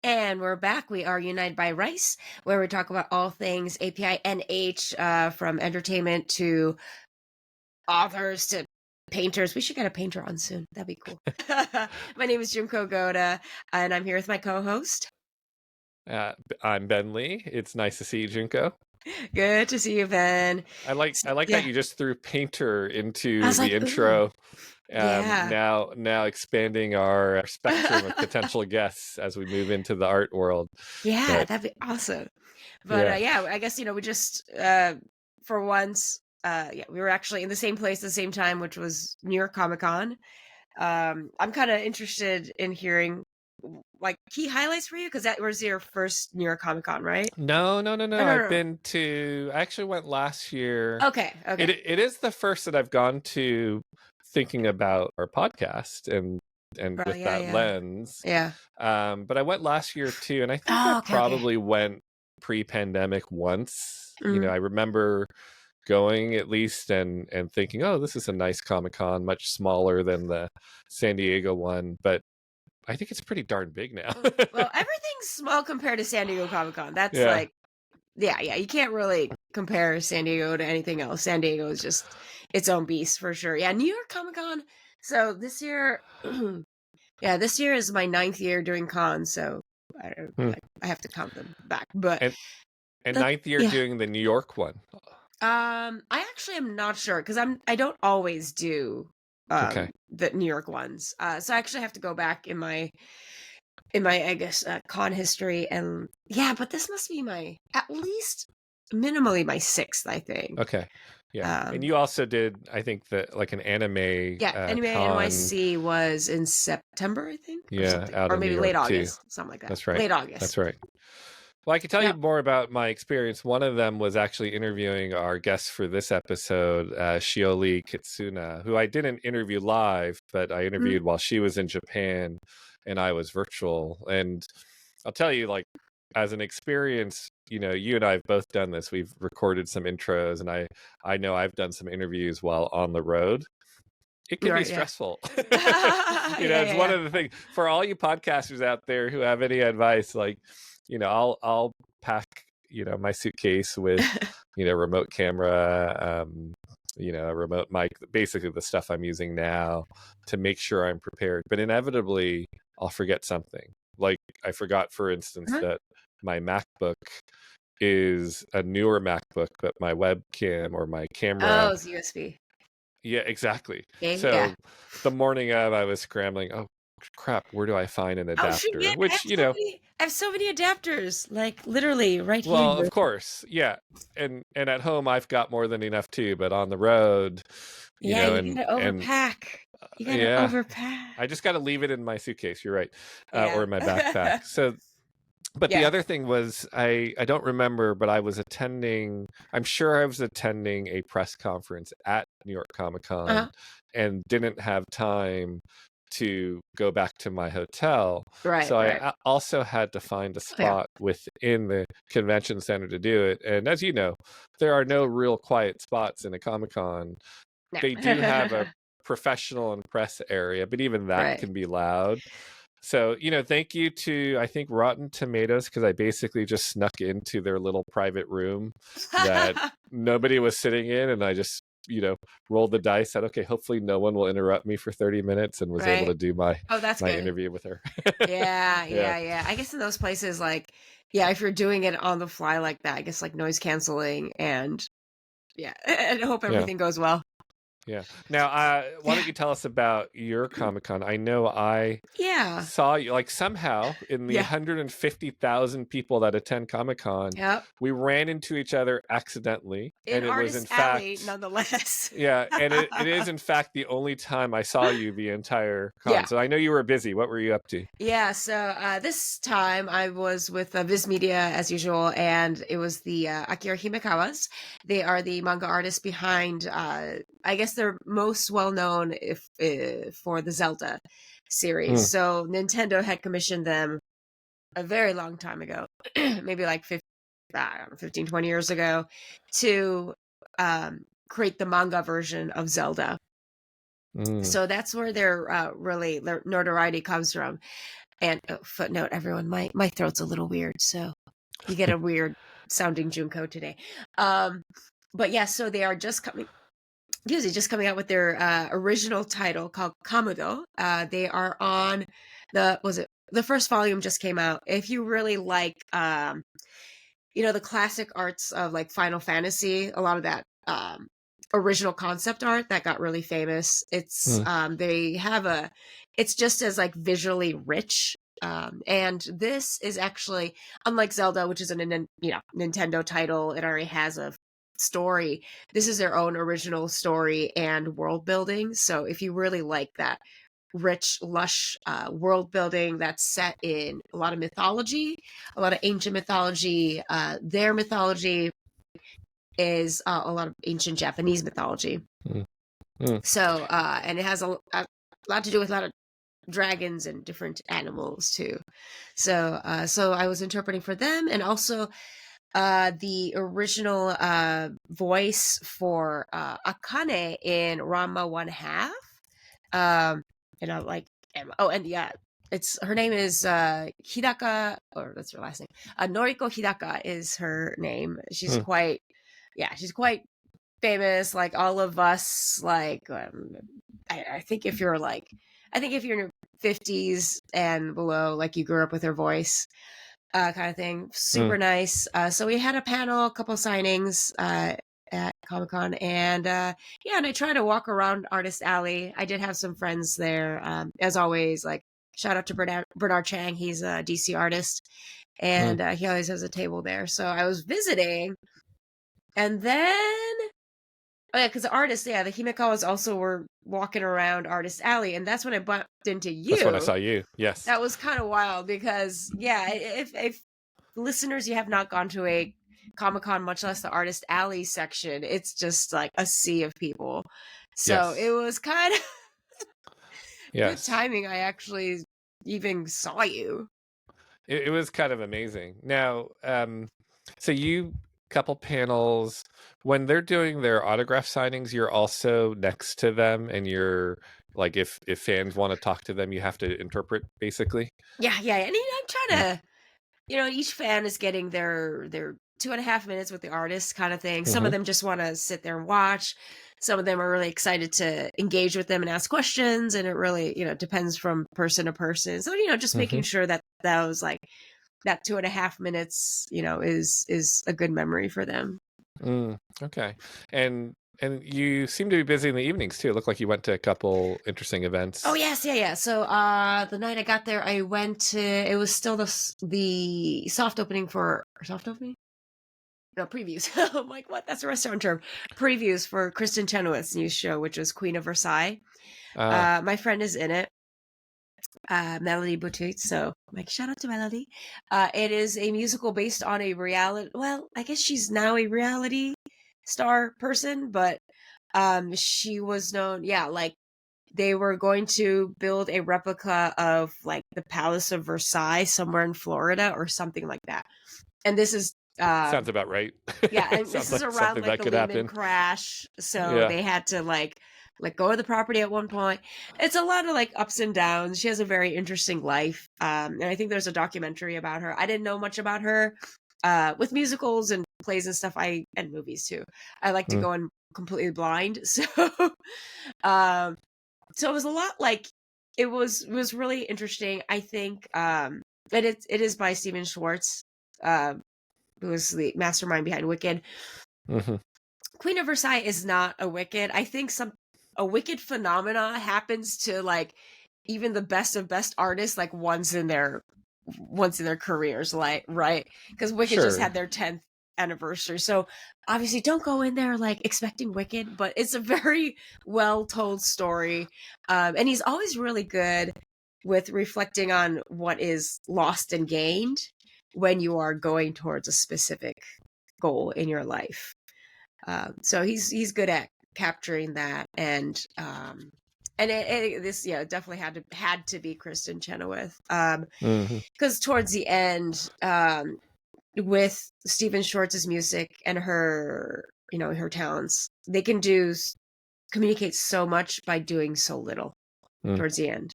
And we're back. We are United by Rice, where we talk about all things API NH, from entertainment to authors to painters. We should get a painter on soon. That'd be cool. My name is Junko Goda, and I'm here with my co-host. I'm Ben Lee. It's nice to see you, Junko. Good to see you, Ben. I like that you just threw painter into I was the like, intro. ooh. Yeah. Now expanding our spectrum of potential guests as we move into the art world. Yeah, But that'd be awesome. But yeah. I guess we just for once, we were actually in the same place at the same time, which was New York Comic Con. I'm kind of interested in hearing like key highlights for you because that was your first New York Comic Con, right? No. Oh, no, I've no. been to. I actually went last year. Okay. It is the first that I've gone to thinking about our podcast and Right, with that lens. yeah. But I went last year too, and I think I Oh, okay. probably went pre-pandemic once. Mhm. I remember going at least and thinking, oh, this is a nice Comic-Con, much smaller than the San Diego one, but I think it's pretty darn big now. Well, everything's small compared to San Diego Comic Con. That's Yeah. like, yeah, you can't really compare San Diego to anything else. San Diego is just its own beast for sure. Yeah, New York Comic Con. So this year, this year is my 9th year doing cons. So I have to count them back. But and 9th year doing the New York one. I actually am not sure because I don't always do Okay. the New York ones. So I actually have to go back in my I guess con history, and but this must be my at least minimally my 6th, I think. Okay. Yeah. And you also did, I think, that like an anime Anime con. NYCC was in September, I think. Yeah, out or in maybe New late York too. August, something like that. That's right. Late August. That's right. Well, I can tell you more about my experience. One of them was actually interviewing our guest for this episode, Shioli Kitsuna, who I didn't interview live, but I interviewed while she was in Japan and I was virtual. And I'll tell you, like, as an experience, you and I have both done this. We've recorded some intros, and I know I've done some interviews while on the road. It can be stressful. It's one of the things for all you podcasters out there who have any advice, like, I'll pack, my suitcase with, remote camera, a remote mic, basically the stuff I'm using now to make sure I'm prepared. But inevitably, I'll forget something. Like I forgot, for instance, that my MacBook is a newer MacBook, but my webcam or my camera. Oh, it's USB. Yeah, exactly. Okay, so the morning of, I was scrambling. Oh crap! Where do I find an adapter? Which I have so many adapters, like literally right here. Well, of course, yeah. And at home, I've got more than enough too. But on the road, you gotta overpack. You gotta overpack. I just got to leave it in my suitcase. You're right, or in my backpack. So. But the other thing was, I don't remember, but I'm sure I was attending a press conference at New York Comic Con and didn't have time to go back to my hotel. So I also had to find a spot within the convention center to do it. And as you know, there are no real quiet spots in a Comic Con. No. They do have a professional and press area, but even that can be loud. So, thank you to, I think, Rotten Tomatoes, because I basically just snuck into their little private room that nobody was sitting in. And I just, rolled the dice, said, okay, hopefully no one will interrupt me for 30 minutes, and was able to do my interview with her. Yeah. I guess in those places, like, if you're doing it on the fly like that, I guess like noise canceling and I hope everything goes well. Yeah. Now, why don't you tell us about your Comic-Con? I know I saw you, like, somehow in the 150,000 people that attend Comic-Con, we ran into each other accidentally. And it was, in fact, nonetheless. And it is, in fact, the only time I saw you the entire con. So I know you were busy. What were you up to? So this time I was with Viz Media, as usual, and it was the Akira Himekawas. They are the manga artists behind, I guess they're most well known for the Zelda series. So Nintendo had commissioned them a very long time ago, maybe like 15, 20 years ago, to create the manga version of Zelda. So that's where their notoriety comes from. And footnote, everyone, my throat's a little weird, so you get a weird sounding Junko today. But yeah, so they are just coming out with their original title called Kamudo. They are on the first volume just came out. If you really like the classic arts of like Final Fantasy, a lot of that original concept art that got really famous. It's it's just as like visually rich. And this is actually, unlike Zelda, which is a Nintendo title, it already has a story. This is their own original story and world building. So if you really like that rich, lush world building that's set in a lot of mythology, a lot of ancient mythology, their mythology is a lot of ancient Japanese mythology. So, and it has a lot to do with a lot of dragons and different animals too. So I was interpreting for them, and also the original voice for Akane in Ranma 1/2. And I like, and yeah, her name is Hidaka, or that's her last name. Noriko Hidaka is her name. She's quite famous, like all of us. Like, I think if you're in your 50s and below, like you grew up with her voice, kind of thing. Super nice. So we had a panel, a couple signings at Comic-Con, and and I try to walk around Artist Alley. I did have some friends there, as always. Like, shout out to Bernard Chang. He's a DC artist, and he always has a table there. So I was visiting, and then because the artists, the Himekawas also were walking around Artist Alley, and that's when I bumped into you. That's when I saw you. Yes, that was kind of wild because if listeners, you have not gone to a Comic-Con, much less the Artist Alley section, it's just like a sea of people. So it was kind of good timing. I actually even saw you. It was kind of amazing. Now, so you couple panels, when they're doing their autograph signings, you're also next to them, and you're like, if fans want to talk to them, you have to interpret, basically. Yeah, and I'm trying to, each fan is getting their 2.5 minutes with the artist, kind of thing. Some of them just want to sit there and watch. Some of them are really excited to engage with them and ask questions, and it really, depends from person to person. So, just making sure that was like that 2.5 minutes, is a good memory for them. Okay. And you seem to be busy in the evenings too. It looked like you went to a couple interesting events. Oh yes, yeah. So the night I got there, I went to. It was still the soft opening. No, previews. I'm like, what? That's a restaurant term. Previews for Kristen Chenoweth's new show, which was Queen of Versailles. My friend is in it. Melody Boutique. So, like, shout out to Melody. It is a musical based on a reality. Well, I guess she's now a reality star person, but she was known. Yeah, like they were going to build a replica of like the Palace of Versailles somewhere in Florida or something like that. And this is sounds about right. Yeah, and this is around like the Lehman crash, so they had to like let go of the property at one point. It's a lot of like ups and downs. She has a very interesting life, and I think there's a documentary about her. I didn't know much about her. With musicals and plays and stuff, and movies too, I like to go in completely blind. So, so it was a lot like it was really interesting. I think, and it is by Steven Schwartz. Who was the mastermind behind Wicked. Queen of Versailles is not a Wicked. I think a Wicked phenomena happens to like even the best of best artists like once in their careers, like, right? Because Wicked just had their 10th anniversary. So obviously don't go in there like expecting Wicked, but it's a very well told story. And he's always really good with reflecting on what is lost and gained when you are going towards a specific goal in your life. So he's good at capturing that, and this definitely had to be Kristen Chenoweth, because towards the end, with Stephen Schwartz's music and her her talents, they can communicate so much by doing so little towards the end.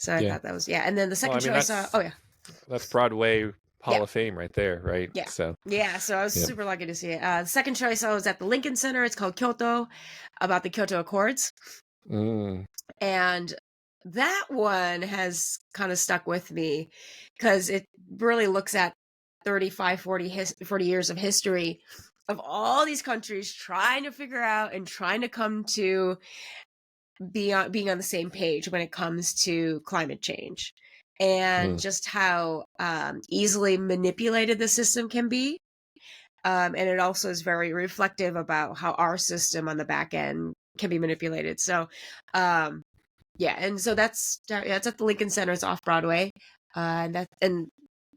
So I Yeah. thought that was and then the Well, I second mean, show I saw. Oh yeah, that's Broadway yeah, Hall of Fame right there, right? yeah, So, yeah. So I was yeah. super lucky to see it. The second show I saw was at the Lincoln Center. It's called Kyoto, about the Kyoto Accords. Mm, And that one has kind of stuck with me because it really looks at 35, 40 years of history of all these countries trying to figure out and trying to come to being on the same page when it comes to climate change, and mm, just how easily manipulated the system can be. And it also is very reflective about how our system on the back end can be manipulated. So um, yeah, and so it's at the Lincoln Center. It's off Broadway, and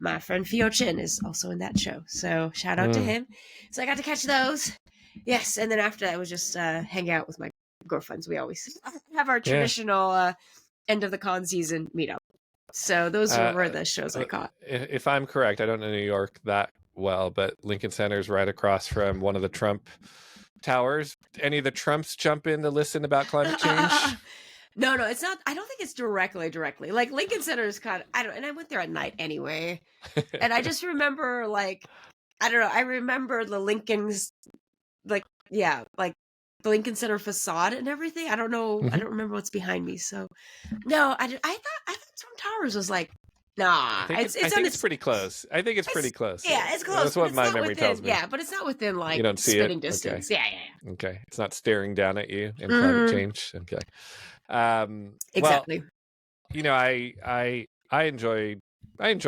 my friend Fio Chin is also in that show. So shout out to mm. him. So I got to catch those. Yes, and then after that was just hang out with my girlfriends. We always have our Yeah. traditional end of the con season meetup. So those were the shows I caught. If I'm correct, I don't know New York that well, but Lincoln Center is right across from one of the Trump towers. Any of the Trumps jump in to listen about climate change? No, it's not. I don't think it's directly. Like Lincoln Center is kind of. I don't. And I went there at night anyway, and I just remember like I don't know. I remember the Lincoln's like like the Lincoln Center facade and everything. I don't know. I Mhm. don't remember what's behind me. So no, I thought Twin Towers was like nah. I It's on think it's its. pretty close. I think it's pretty close. Yeah, it's close. That's But what it's my not memory within. tells me. Yeah, but it's not within like You don't see it? spitting Okay. distance. Yeah. Okay. It's not staring down at you in climate change. Okay. Well, Exactly. you know, I enjoy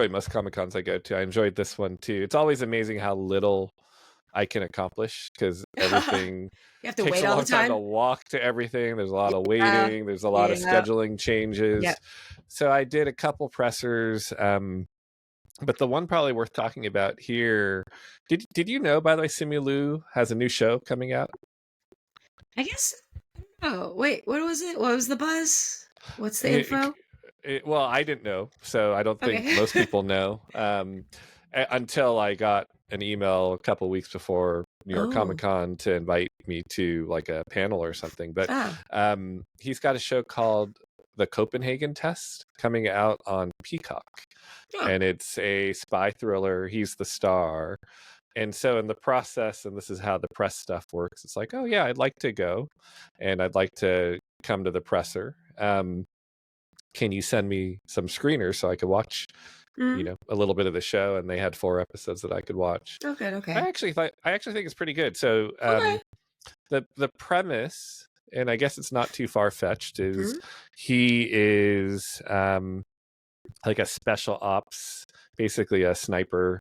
most Comic Cons I go to. I enjoyed this one too. It's always amazing how little I can accomplish because everything You have to takes wait a all long the time to time. walk to everything. There's a lot of Yeah. waiting. There's a lot of Yeah. scheduling changes. Yep. So I did a couple pressers. But the one probably worth talking about here. Did you know, by the way, Simu has a new show coming out? I guess. Oh wait, what was it? What was the buzz? What's the It- info? well, I didn't know, so I don't think Okay. most people know. Until I got an email a couple weeks before New York Oh. Comic Con to invite me to like a panel or something. But Ah. he's got a show called The Copenhagen Test coming out on Peacock. Huh. And it's a spy thriller. He's the star. And so in the process, and this is how the press stuff works, it's like, oh yeah, I'd like to go and I'd like to come to the presser. Can you send me some screeners so I could watch, Mm. a little bit of the show? And they had 4 episodes that I could watch. Okay. I actually think it's pretty good. So Okay. the premise, and I guess it's not too far fetched, is Mhm. he is like a special ops, basically a sniper,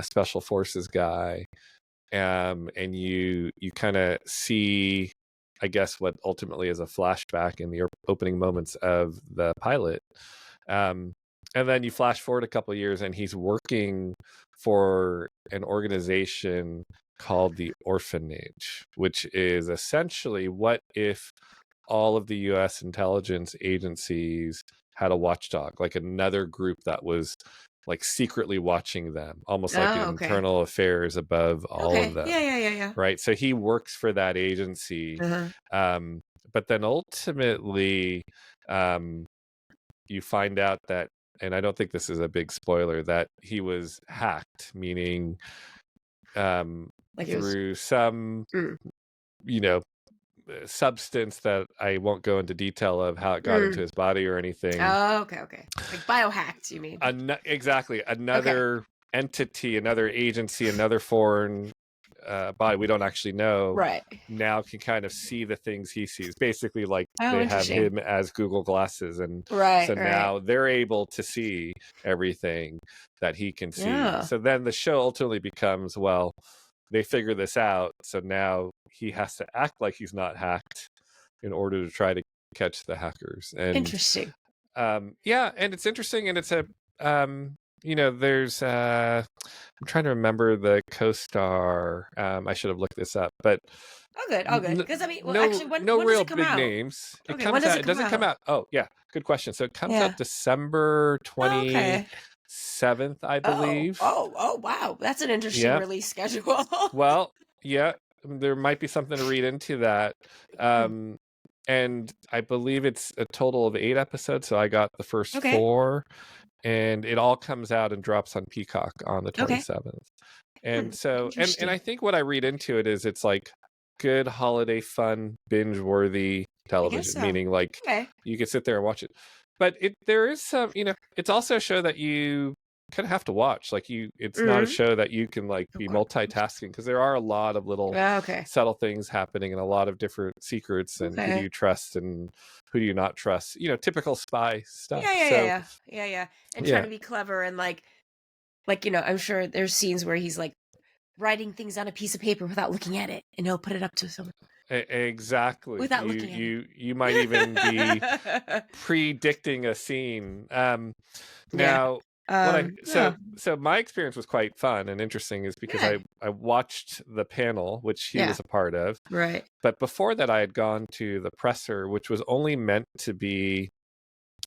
special forces guy, and you kind of see, I guess, what ultimately is a flashback in the opening moments of the pilot, and then you flash forward a couple of years, and he's working for an organization called the Orphanage, which is essentially what if all of the U.S. intelligence agencies had a watchdog, like another group that was like secretly watching them, almost like Oh, okay. internal affairs above all of them. Yeah. Right. So he works for that agency. Uh-huh. But then ultimately, you find out that, and I don't think this is a big spoiler, that he was hacked, meaning Like it was. through some, Mm. Substance that I won't go into detail of how it got into his body or anything. Oh, okay. Like biohacked, you mean? Exactly. Another entity, another agency, another foreign body we don't actually know Right. now can kind of see the things he sees. Basically, like Oh, they have interesting. him as Google glasses, and Right. so now they're able to see everything that he can see. Yeah. So then the show ultimately becomes, well, they figure this out, so now he has to act like he's not hacked in order to try to catch the hackers. And Interesting. yeah, and it's interesting, and it's a there's I'm trying to remember the co-star. I should have looked this up, but Oh, good. Because I mean, well, no, actually, when no does real it come big out? names. It Okay, comes when does out. it It come doesn't come out? out. Oh yeah, good question. So it comes Yeah. out December Oh, okay. 27th, I believe. Oh, wow. That's an interesting Yeah. release schedule. Well, yeah, there might be something to read into that. and I believe it's a total of 8 episodes. So I got the first Okay. 4, and it all comes out and drops on Peacock on the Okay. 27th. And so, and Interesting. I think what I read into it is it's like good holiday fun, binge worthy I guess television, so. meaning like Okay. you could sit there and watch it. But there is some, it's also a show that you kind of have to watch. Like it's not a Mm-hmm. show that you can like Of be course. multitasking, because there are a lot of little Okay. subtle things happening and a lot of different secrets, and who do Okay. you trust and who do you not trust, typical spy stuff. Yeah, yeah, yeah, So yeah. Yeah, yeah. And trying yeah, to be clever and like, I'm sure there's scenes where he's like writing things on a piece of paper without looking at it, and he'll put it up to someone exactly. without You looking at you you might even be it. predicting a scene. Yeah. Now, what I Yeah. so my experience was quite fun and interesting, is because Good. I watched the panel, which he Yeah. was a part of, Right. but before that I had gone to the presser, which was only meant to be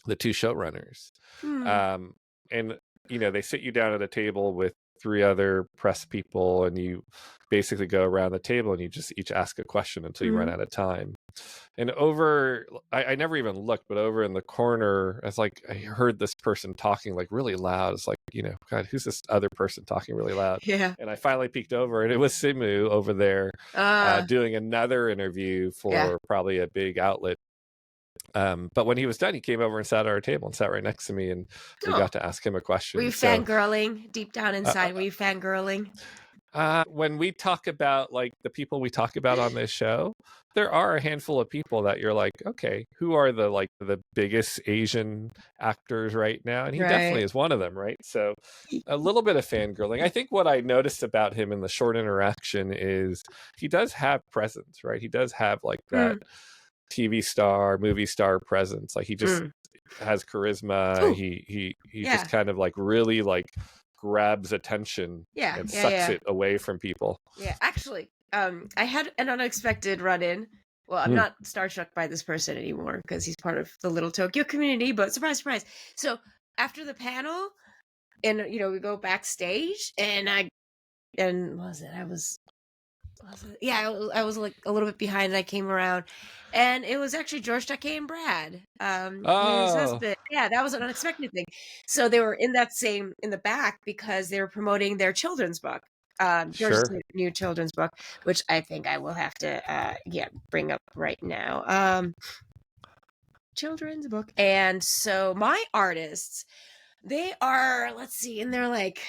the 2 showrunners. Hmm. Um, and they sit you down at a table with 3 other press people, and you basically go around the table and you just each ask a question until you run Mhm. out of time. And I never even looked, but over in the corner, it's like I heard this person talking like really loud. It's like, God, who's this other person talking really loud? Yeah. And I finally peeked over, and it was Simu over there Uh, doing another interview yeah. for probably a big outlet. But when he was done, he came over and sat at our table and sat right next to me, and we Oh, got to ask him a were question. you So fangirling deep down uh, inside? Were you fangirling? when we talk about like the people we talk about on this show, there are a handful of people that you're like, okay, who are the biggest Asian actors right now? And he definitely Right. is one of them, right? So a little bit of fangirling. I think what I noticed about him in the short interaction is he does have presence, right? He does have like that Mm. TV star, movie star presence. Like he just Mm. has charisma. Oh, He just yeah. kind of like really like grabs attention Yeah. and Yeah. sucks Yeah. it away from people. Yeah. Actually, I had an unexpected run-in. Well, I'm Mm. not starstruck by this person anymore because he's part of the little Tokyo community, but surprise, surprise. So after the panel, and we go backstage, and what was it? Yeah, I was like a little bit behind, and I came around, and it was actually George Takei and Brad, his Oh, husband. Yeah, that was an unexpected thing. So they were in the back because they were promoting their children's book, George's sure. new children's book, which I think I will have to, bring up right now. Children's book, and so my artists, they are, let's see, in their like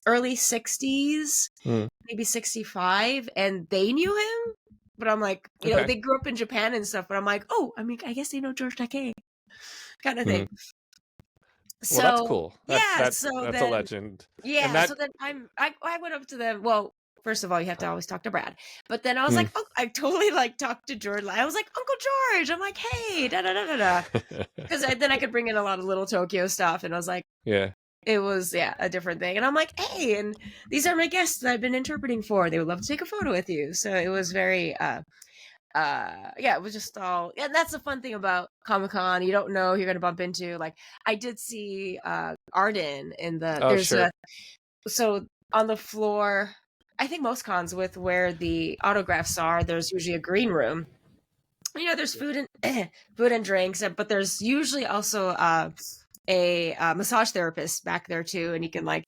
early 60s, Mm. maybe 65, and they knew him. But I'm like, Okay. they grew up in Japan and stuff, but I'm like, oh, I mean, I guess they know George Takei kind of Mm. thing. Well, that's So, cool. yeah, so That's a then, legend. And yeah, that so then I went up to them. Well, first of all, you have to always talk to Brad. But then I was mm. like, oh, I totally like talked to George. I was like, Uncle George. I'm like, hey, da da da da da. Because then I could bring in a lot of little Tokyo stuff, and I was like, Yeah. it was, yeah, a different thing. And I'm like, hey, and these are my guests that I've been interpreting for. They would love to take a photo with you. So it was very yeah, it was just all, yeah, and that's the fun thing about Comic-Con. You don't know who you're gonna bump into. Like I did see Arden in Oh, there's sure. a so on the floor, I think most cons with where the autographs are, there's usually a green room. There's food and food and drinks, but there's usually also a massage therapist back there too, and you can like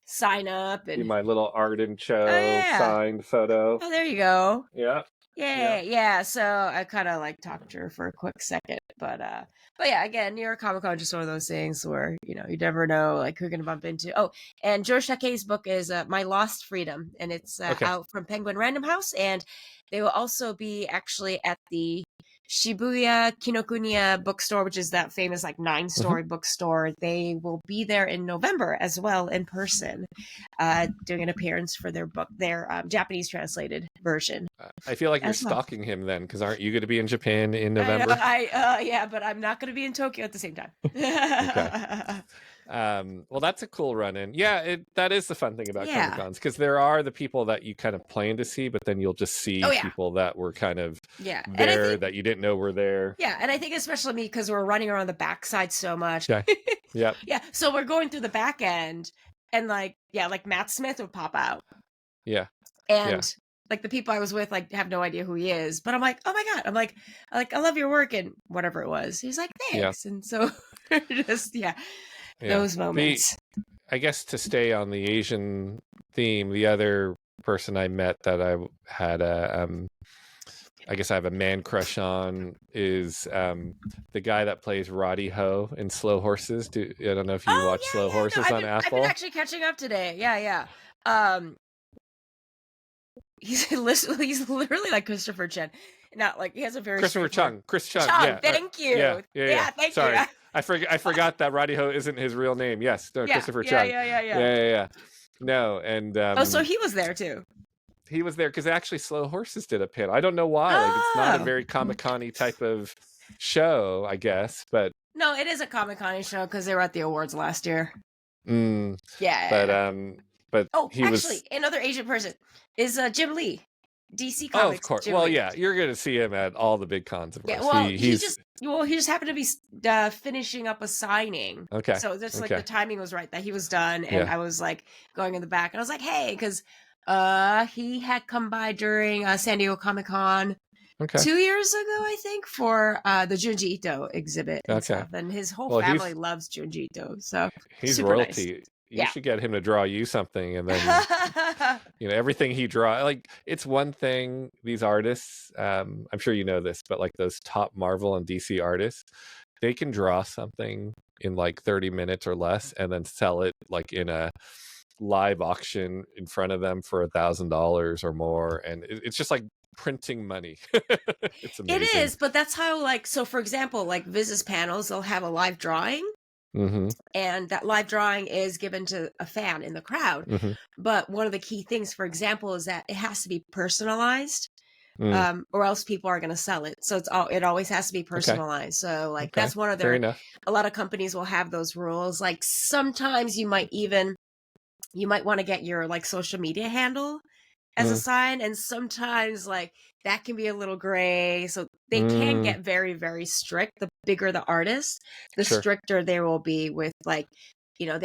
sign up Be and, my little Arden oh Cho yeah, signed photo. oh there you go. Yeah. Yeah. Yeah, yeah. So I kind of like talked to her for a quick second, but yeah, again, New York Comic Con is just one of those things where you never know like who you're gonna bump into. Oh, and George Takei's book is My Lost Freedom, and it's Okay. out from Penguin Random House, and they will also be actually at the Shibuya Kinokuniya bookstore, which is that famous like 9-story bookstore. They will be there in November as well in person, doing an appearance for their book, their Japanese translated version I feel like you're as well. stalking him then, because aren't you going to be in Japan in I know, November? yeah, but I'm not going to be in Tokyo at the same time. Okay. Well, that's a cool run-in. Yeah, that is the fun thing about Comic Yeah. Cons, because there are the people that you kind of plan to see, but then you'll just see Oh yeah. people that were kind of Yeah. And I there think, that you didn't know were there. yeah, and I think especially me because we're running around the backside so much. Okay. Yep. Yeah. So we're going through the back end, and like, yeah, like Matt Smith would pop out. Yeah. And Yeah. like the people I was with like have no idea who he is, but I'm like, oh my god, I love your work and whatever it was. He's like, Yeah. thanks, and so just Yeah. those moments. I guess to stay on the Asian theme, the other person I met that I had I guess I have a man crush on is the guy that plays Roddy Ho in Slow Horses. I don't know if you Oh watch Slow yeah, yeah. No, Horses on I've been Apple. actually catching up today. Yeah, yeah. Um, he's literally like Christopher Chen. Not like he has a very Christopher straightforward Chung. Chris Chung. Chung. Yeah. Thank Yeah. you. Yeah. Yeah. Yeah, thank you. Sorry. I forgot that Roddy Ho isn't his real name. Yes. No, Yeah, Christopher yeah, Chung. yeah, yeah, yeah. Yeah. No, and Oh, so he was there too. he was there because actually Slow Horses did a panel. I don't know why. Like it's not a very Comic-Con-y type of show, I guess, but no, it is a Comic-Con show because they were at the awards last year. Yeah. But oh, he actually, was another Asian person is Jim Lee, DC Comics. Oh, of course. Jim Well, Lee. yeah, you're going to see him at all the big cons, of course. Yeah, well, he just happened to be finishing up a signing. Okay. So just like the timing was right that he was done, and I was like going in the back, and I was like, hey, because he had come by during San Diego Comic-Con 2 years ago, I think, for the Junji Ito exhibit and stuff. And his whole family loves Junji Ito, so he's royalty. Nice. You should get him to draw you something, and then everything he draws. Like it's one thing. These artists, I'm sure you know this, but like those top Marvel and DC artists, they can draw something in like 30 minutes or less, and then sell it like in a live auction in front of them for $1,000 or more, and it's just like printing money. It's amazing. It is, but that's how so for example, like Viz's panels, they'll have a live drawing. And that live drawing is given to a fan in the crowd. But one of the key things, for example, is that it has to be personalized, or else people are going to sell it. So it always has to be personalized. So like that's one of their. A lot of companies will have those rules. Like sometimes you might want to get your like social media handle as a sign, and sometimes like that can be a little gray, so they can get very, very strict. The bigger the artist, the stricter they will be with like that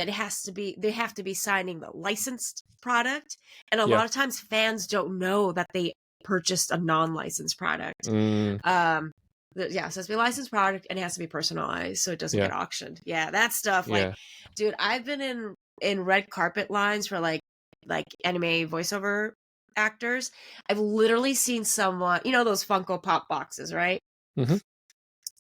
they have to be signing the licensed product, and a lot of times fans don't know that they purchased a non-licensed product. So it has to be a licensed product, and it has to be personalized, so it doesn't get auctioned. That stuff, like dude, I've been in red carpet lines for like anime voiceover actors. I've literally seen someone, those Funko Pop boxes, right?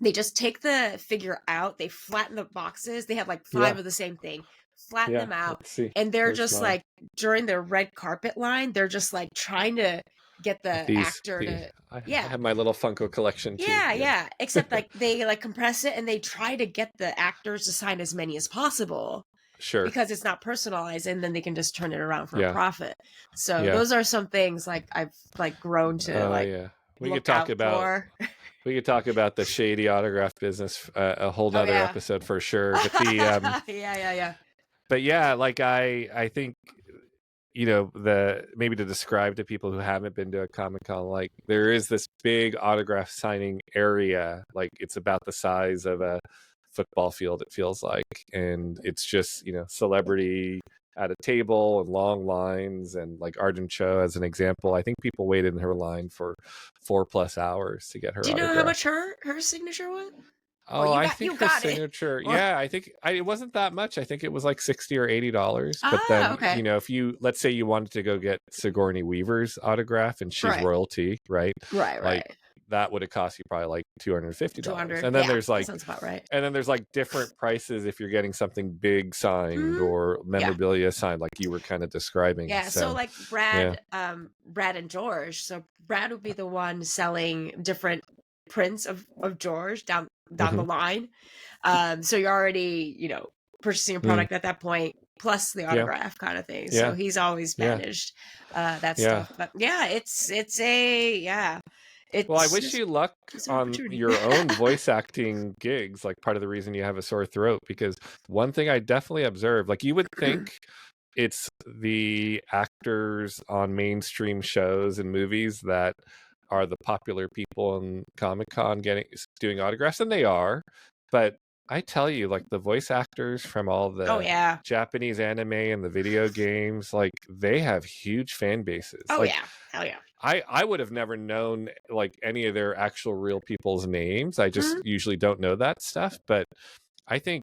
They just take the figure out, they flatten the boxes, they have like 5 of the same thing, flatten them out, and they're just like during their red carpet line, they're just like trying to get the actor to I have my little Funko collection too. Except like they like compress it, and they try to get the actors to sign as many as possible. Because it's not personalized, and then they can just turn it around for a profit. So those are some things like I've like grown to we could talk about we could talk about the shady autograph business a whole nother episode for sure. But the but like I think maybe to describe to people who haven't been to a Comic-Con, like there is this big autograph signing area, like it's about the size of a football field, it feels like, and it's just celebrity at a table and long lines, and like Arjun Cho as an example, I think people waited in her line for 4+ hours to get her. Do you know autograph. how much her signature was? I think her signature. I think it wasn't that much. I think it was like $60 or $80. But then if you, let's say you wanted to go get Sigourney Weaver's autograph, and she's royalty, right? Like, that would have cost you probably like $250. And then there's like, sounds about right. And then there's like different prices if you're getting something big signed or memorabilia signed, like you were kind of describing. So like Brad and George. So Brad would be the one selling different prints of George down the line. So you're already, purchasing a product at that point, plus the autograph kind of thing. So he's always managed that stuff. But well, I wish you luck on your own voice acting gigs, like part of the reason you have a sore throat, because one thing I definitely observed, like you would think it's the actors on mainstream shows and movies that are the popular people in Comic-Con doing autographs, and they are, but I tell you, like the voice actors from all Oh the yeah. Japanese anime and the video games, like they have huge fan bases. Oh Like yeah. Hell yeah. I would have never known like any of their actual real people's names. I just Mhm. usually don't know that stuff, but I think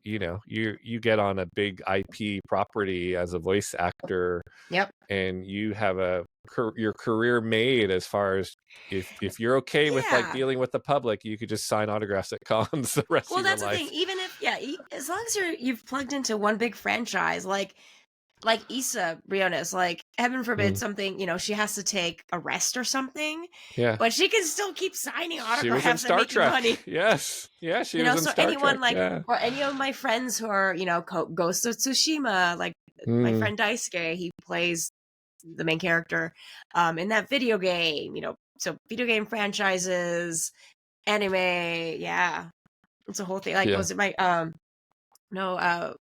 you get on a big IP property as a voice actor Yep. and you have your career made as far as if you're okay with like Yeah. dealing with the public, you could just sign autographs at cons the rest Well, of your that's the thing. life. Even if, yeah, as long as you've plugged into one big franchise, like Issa Briones, like heaven forbid Mm, something, she has to take a rest or something, yeah. but she can still keep signing She was in autographs and Star making Trek. money. Yes. Yeah, she was in So Star Trek. anyone like, Yeah. or any of my friends who are, Ghost of Tsushima, like my Mm, friend Daisuke, he plays the main character in that video game, so video game franchises, anime, yeah, it's a whole thing. Like, yeah. was it my no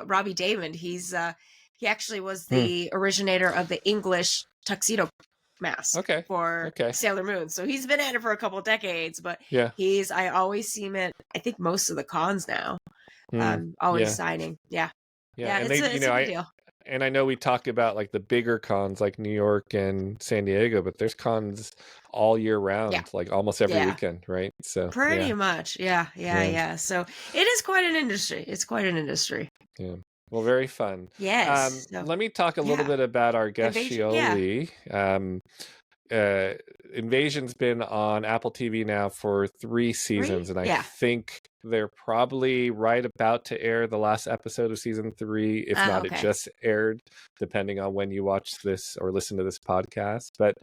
Robbie Damon? He actually was Mm, the originator of the English tuxedo mask okay. for Okay. Sailor Moon. So he's been at it for a couple decades, but Yeah. I always see him at, I think, most of the cons now. Mm, Always yeah. signing. Yeah. Yeah. Yeah, And they, it's a big deal. I know we talk about like the bigger cons like New York and San Diego, but there's cons all year Yeah. round, like almost every Yeah. weekend, right? So Pretty yeah. much. Yeah. Yeah. Yeah. Yeah. So it is quite an industry. It's quite an industry. Yeah. Well, very fun. Yes. So Let me talk a little yeah. bit about our guest Invasion. Yeah. Shioli. Uh, Invasion's been on Apple TV now for 3 seasons, Three? and I Yeah. think they're probably right about to air the last episode of season 3. If Oh, not, it okay. just aired, depending on when you watch this or listen to this podcast. But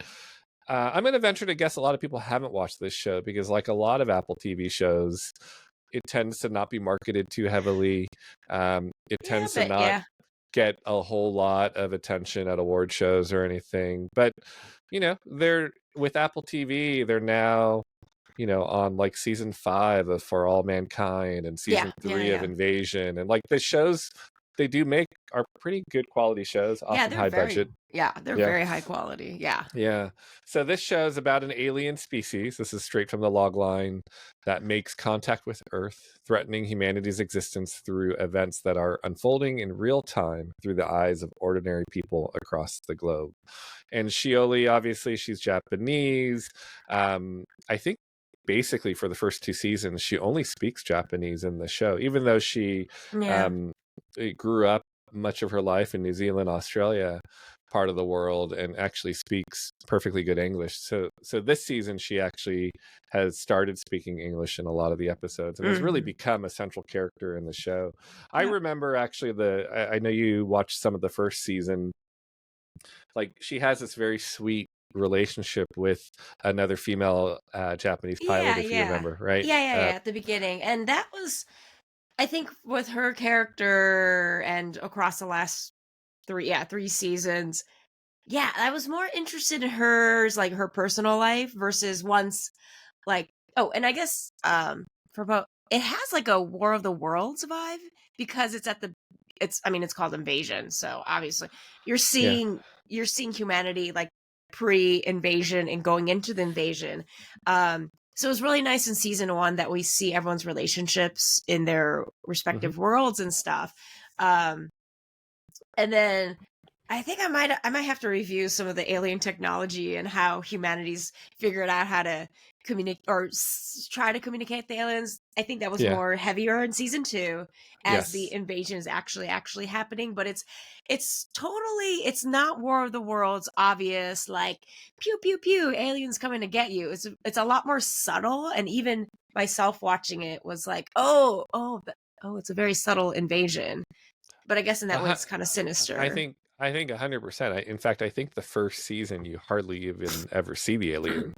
I'm going to venture to guess a lot of people haven't watched this show because, like a lot of Apple TV shows, it tends to not be marketed too heavily. It Yeah, tends to but not yeah. get a whole lot of attention at award shows or anything. But they're with Apple TV. They're now on like season 5 of For All Mankind and Yeah. season Yeah. 3 of Yeah. Invasion, and like the shows they do make are pretty good quality shows, Yeah, often high budget. they're Yeah. very high quality. Yeah. Yeah. So this show is about an alien species. This is straight from the log line that makes contact with Earth, threatening humanity's existence through events that are unfolding in real time through the eyes of ordinary people across the globe. And Shioli, obviously, she's Japanese. I think basically for the first 2 seasons, she only speaks Japanese in the show, even though she Yeah. grew up much of her life in New Zealand, Australia, part of the world, and actually speaks perfectly good English. So this season she actually has started speaking English in a lot of the episodes and has really Mhm. become a central character in the show. I Yep. remember actually I know you watched some of the first season. Like she has this very sweet relationship with another female Japanese pilot, Yeah, if you yeah. remember, right? Yeah, yeah, yeah, at the beginning. And that was, I think, with her character and across the last 3 seasons. Yeah, I was more interested in hers, like her personal life versus once, like, oh, and I guess for both, it has like a War of the Worlds vibe because I mean, it's called Invasion, so obviously you're Yeah. seeing you're seeing humanity like pre-invasion and going into the invasion. So it was really nice in season 1 that we see everyone's relationships in their Hmm. respective worlds and stuff. Um, and then I think I might have to review some of the alien technology and how humanity's figured out how to communicate or try to communicate with the aliens. I think that was Yeah. more heavier in season 2 as the Yes. invasion is actually happening, but it's not War of the Worlds obvious like pew pew pew aliens coming to get you. It's a lot more subtle, and even myself watching it was like, oh, it's a very subtle invasion. But I guess in A that way, hu- it's kind of I sinister. think 100%. In fact, I think the first season you hardly even ever see the alien,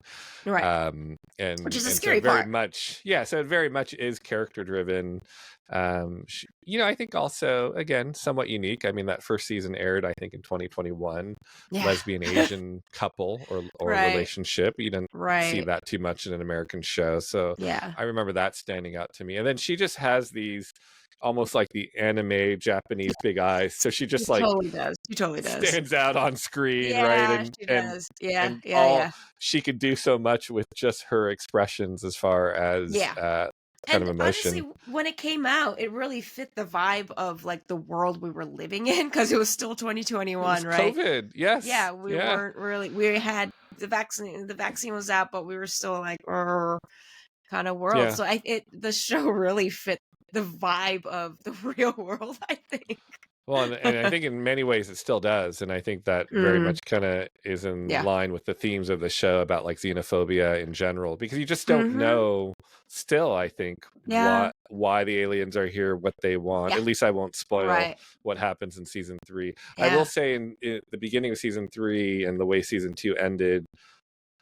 Right. Which and is a so scary it very part. much, yeah. So it very much is character driven. I think also again somewhat unique. I mean, that first season aired, I think, in 2021. Yeah. Lesbian Asian couple or Right. relationship. You don't see Right. that too much in an American show. So Yeah. I remember that standing out to me. And then she just has these almost like the anime Japanese big eyes. So she She just like totally does. She totally does. stands out on screen, right? Yeah, And she and does. Yeah, and yeah, all yeah. she could do so much with just her expressions as far as Yeah. kind of And emotion. honestly, when it came out, it really fit the vibe of like the world we were living in because it was still It was 2021, right? COVID. Yes. Yeah, we Yeah. weren't really, we had the vaccine was out, but we were still like kind of world. Yeah. So the show really fit the vibe of the real world, I think. Well, and I think in many ways it still does, and I think that very Mm, much kind of is in yeah. line with the themes of the show about like xenophobia in general, because you just don't Mm-hmm. know still, I think, Yeah. why the aliens are here, what they want. Yeah. At least I won't spoil Right. what happens in season 3. I will Yeah. say in the beginning of season 3 and the way season 2 ended,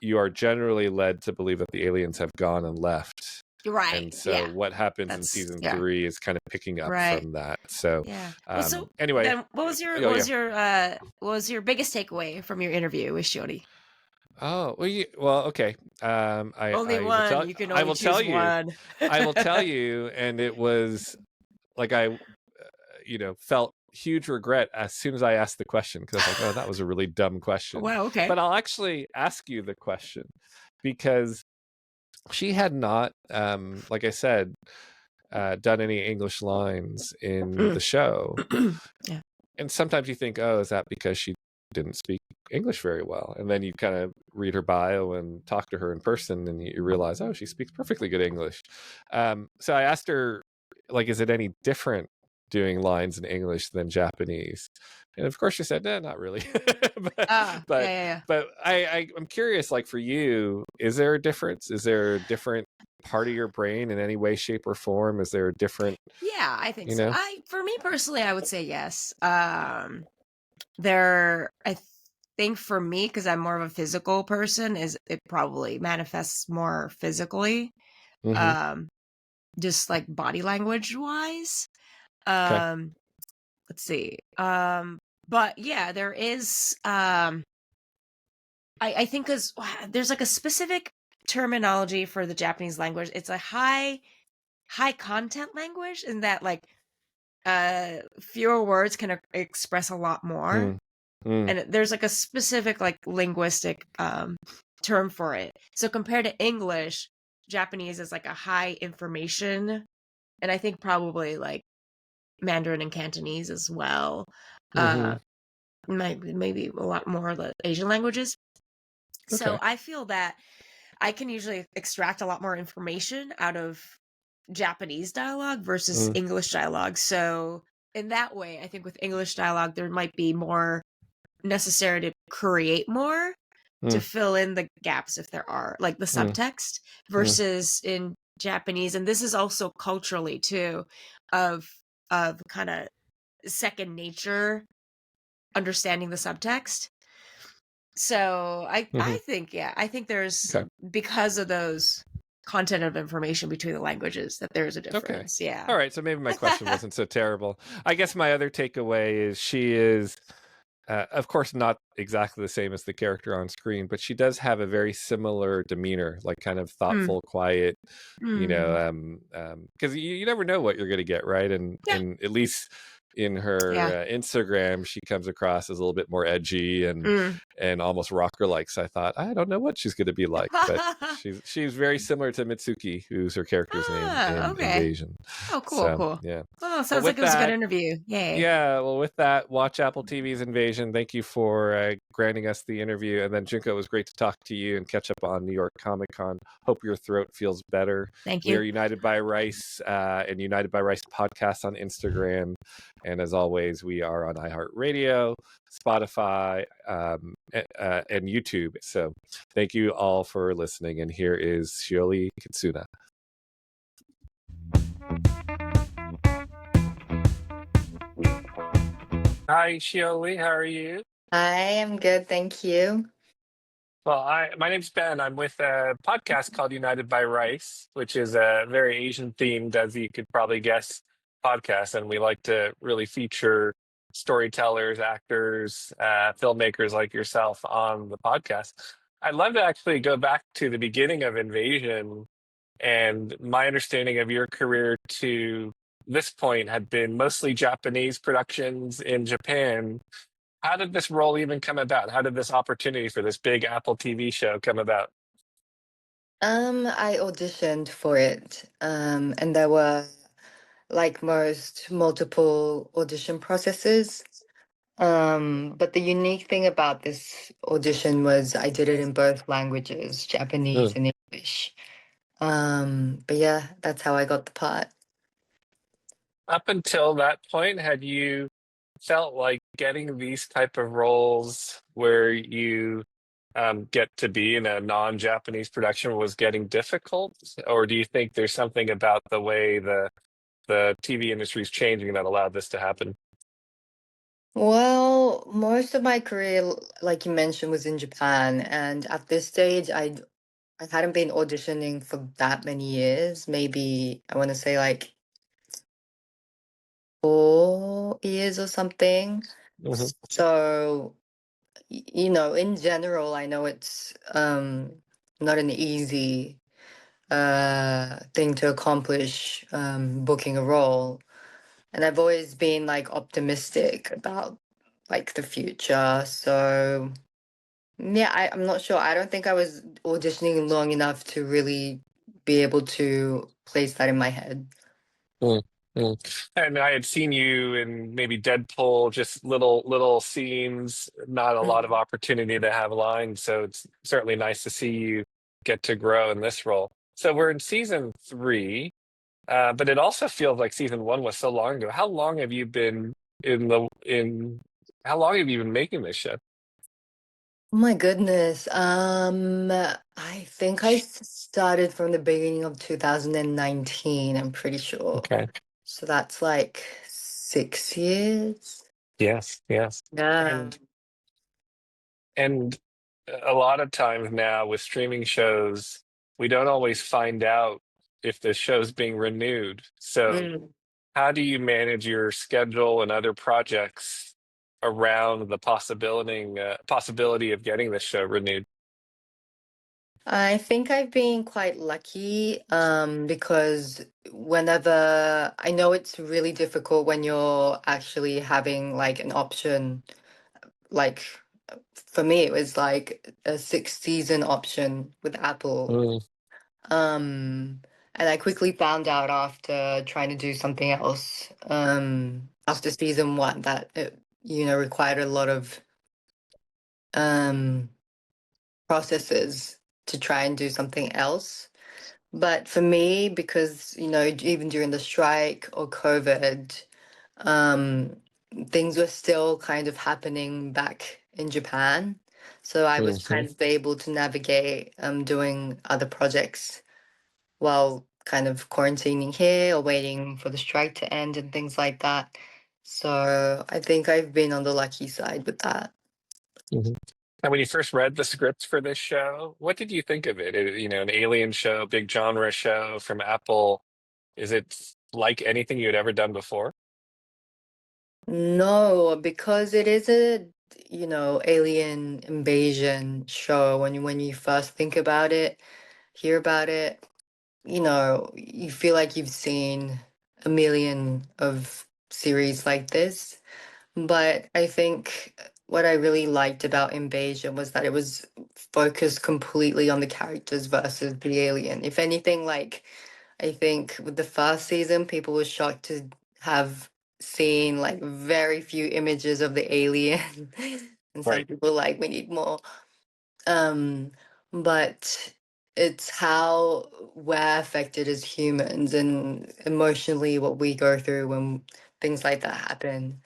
you are generally led to believe that the aliens have gone and left. You're right. And so Yeah. what happens in That's season yeah. 3 is kind of picking up Right. from that. So Yeah. Well, so anyway, then what was oh yeah. what was your biggest takeaway from your interview with Shiori? Oh, well, okay. Only I will one. tell You can I only will tell choose you. one. I will tell you, and it was like felt huge regret as soon as I asked the question, because I was like, oh, that was a really dumb question. Wow, okay. But I'll actually ask you the question, because she had not, like I said, done any English lines in the Mm. show. Yeah. And sometimes you think, oh, is that because she didn't speak English very well? And then you kind of read her bio and talk to her in person, and you realize, oh, she speaks perfectly good English. So I asked her, like, is it any different doing lines in English than Japanese? And of course she said, no, not really. but Ah, yeah, but yeah, yeah. but I'm curious, like, for you, is there a difference? Is there a different part of your brain in any way, shape, or form? Is there a different, Yeah, I think you so. know? For me personally, I would say yes. I think for me, because I'm more of a physical person, is it probably manifests more physically, Mm-hmm. um, just like body language wise. Okay. Um, let's see. But yeah, there is. I think because there's like a specific terminology for the Japanese language. It's a high content language, in that like fewer words can express a lot more. Mm. Mm. And there's like a specific like linguistic term for it. So compared to English, Japanese is like a high information, and I think probably like Mandarin and Cantonese as well. Mm-hmm. uh maybe a lot more of the Asian languages. So Okay. I feel that I can usually extract a lot more information out of Japanese dialogue versus Mm. English dialogue. So in that way, I think with English dialogue, there might be more necessary to create more to Mm. fill in the gaps if there are, like the Mm. subtext, Mm. versus in Japanese. And this is also culturally too, of kind of second nature understanding the subtext. So Mm-hmm. I think, yeah, I think there's, Okay. because of those content of information between the languages, that there is a Okay. difference. Yeah. All right. So maybe my question wasn't so terrible. I guess my other takeaway is she is, of course, not exactly the same as the character on screen, but she does have a very similar demeanor, like kind of Mm, thoughtful, quiet, mm. because you never know what you're going to get, right? Yeah. And at least in her Yeah. Instagram, she comes across as a little bit more edgy Mm. and almost rocker like. So I thought, I don't know what she's going to be like, but she's very similar to Mitsuki, who's her character's name Ah, in okay. Invasion. Oh, cool, So cool. yeah. Oh, Well, sounds like with it was a good that, interview. Yay. yeah, well, with that, watch Apple TV's Invasion. Thank you for granting us the interview. And then, Junko, it was great to talk to you and catch up on New York Comic Con. Hope your throat feels better. Thank We you. are United by Rice and United by Rice podcast on Instagram. And as always, we are on iHeartRadio, Spotify, and YouTube. So thank you all for listening. And here is Shioli Kitsuna. Hi, Shioli. How are you? I am good, thank you. Well, my name's Ben. I'm with a podcast called United by Rice, which is a very Asian themed, as you could probably guess, podcast. And we like to really feature storytellers, actors, filmmakers like yourself on the podcast. I'd love to actually go back to the beginning of Invasion, and my understanding of your career to this point had been mostly Japanese productions in Japan. How did this role even come about? How did this opportunity for this big Apple TV show come about? I auditioned for it, and there were, like most, multiple audition processes. But the unique thing about this audition was I did it in both languages, Japanese Mm. and English. But yeah, that's how I got the part. Up until that point, had you felt like getting these type of roles where you get to be in a non-Japanese production was getting difficult, or do you think there's something about the way the TV industry is changing that allowed this to happen? Well, most of my career, like you mentioned, was in Japan, and at this stage, I hadn't been auditioning for that many years. Maybe I want to say like 4 years or something. Hmm. So, in general, I know it's not an easy thing to accomplish, booking a role. And I've always been like optimistic about like the future. So yeah, I'm not sure. I don't think I was auditioning long enough to really be able to place that in my head. Mm, mm. And I had seen you in maybe Deadpool, just little scenes, not a lot of opportunity to have lines. So it's certainly nice to see you get to grow in this role. So we're in season three, but it also feels like season one was so long ago. How long have you been in the in? How long have you been making this show? Oh my goodness. I think I started from the beginning of 2019, I'm pretty sure. Okay. So that's like 6 years. Yes. Yes. Yeah. And a lot of times now with streaming shows, we don't always find out if the show's being renewed. So, Mm. how do you manage your schedule and other projects around the possibility of getting this show renewed? I think I've been quite lucky, because whenever I know it's really difficult when you're actually having like an option, like for me, it was like a 6 season option with Apple. Mm, And I quickly found out after trying to do something else, after season one, that it, required a lot of um, processes to try and do something else. But for me, because, even during the strike or COVID, um, things were still kind of happening back in Japan. So I was mhm, kind of able to navigate doing other projects while kind of quarantining here or waiting for the strike to end and things like that. So I think I've been on the lucky side with that. mhm. And when you first read the script for this show, what did you think of it? An alien show, big genre show from Apple. Is it like anything you had ever done before? No, because it is a, alien invasion show. When you first think about it, hear about it, you feel like you've seen a million of series like this. But I think what I really liked about Invasion was that it was focused completely on the characters versus the alien. If anything, like I think with the first season, people were shocked to have seen like very few images of the alien. And some Right. people were like, we need more. Um, but it's how we're affected as humans and emotionally what we go through when things like that happen.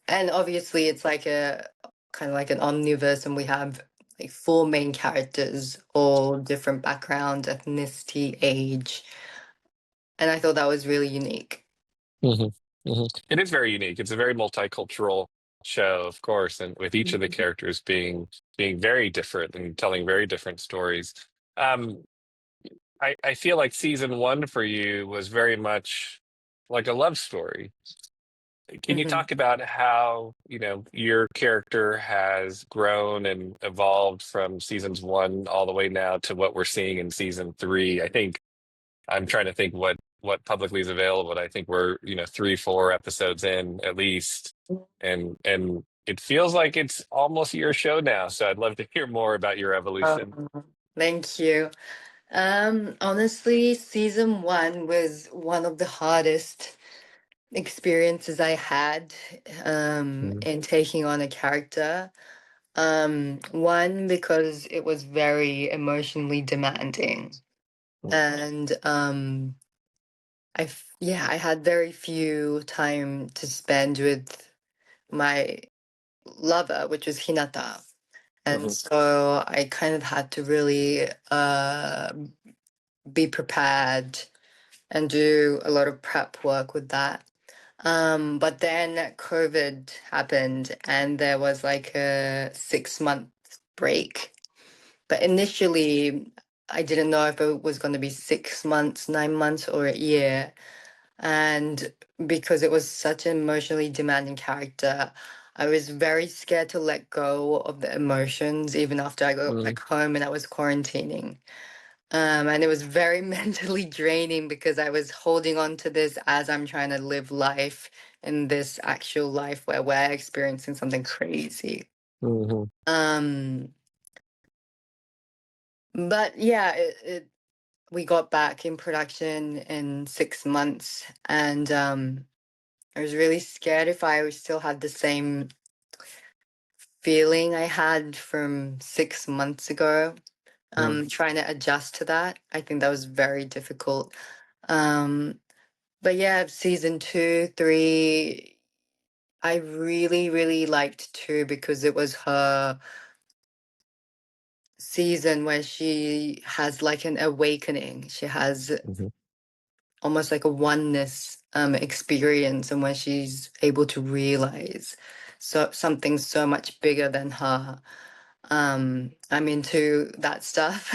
And obviously it's like a kind of like an omniverse, and we have like four main characters, all different background, ethnicity, age. And I thought that was really unique. Hmm. Hmm. It is very unique. It's a very multicultural show, of course, and with each of the Mhm. characters being very different and telling very different stories. Um, I feel like season one for you was very much like a love story. Can you Mhm. talk about how, your character has grown and evolved from seasons one all the way now to what we're seeing in season three? I think I'm trying to think what publicly is available, but I think we're, 3, 4 episodes in at least. And it feels like it's almost your show now. So I'd love to hear more about your evolution. Thank you. Honestly, season one was one of the hardest experiences I had in taking on a character. One, because it was very emotionally demanding. And I had very few time to spend with my lover, which was Hinata. And so I kind of had to really be prepared and do a lot of prep work with that. But then COVID happened and there was like a 6 month break. But initially, I didn't know if it was going to be 6 months, 9 months, or a year. And because it was such an emotionally demanding character, I was very scared to let go of the emotions, even after I got back home and I was quarantining. And it was very mentally draining because I was holding on to this as I'm trying to live life in this actual life where we're experiencing something crazy. Um, but yeah, we got back in production in 6 months, and I was really scared if I still had the same feeling I had from 6 months ago. Trying to adjust to that. I think that was very difficult. But yeah, season 2, 3, I really, really liked 2 because it was her season where she has like an awakening. She has almost like a oneness experience, and where she's able to realize something so much bigger than her. I'm into that stuff.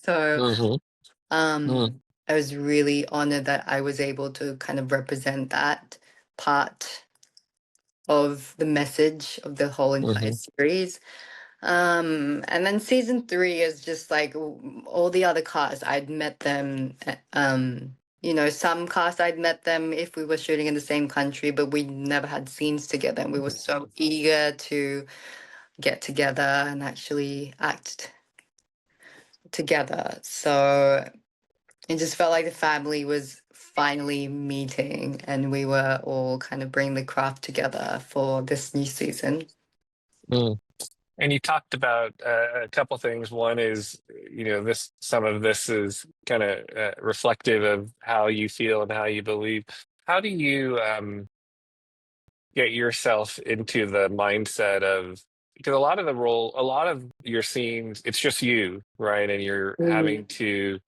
So I was really honored that I was able to kind of represent that part of the message of the whole entire series. And then season 3 is just like all the other casts. I'd met them, some casts I'd met them if we were shooting in the same country, but we never had scenes together. And we were so eager to get together and actually act together. So it just felt like the family was finally meeting and we were all kind of bringing the craft together for this new season. And you talked about a couple things. One is, some of this is kind of reflective of how you feel and how you believe. How do you get yourself into the mindset of, because a lot of your scenes, it's just you, right? And you're having to,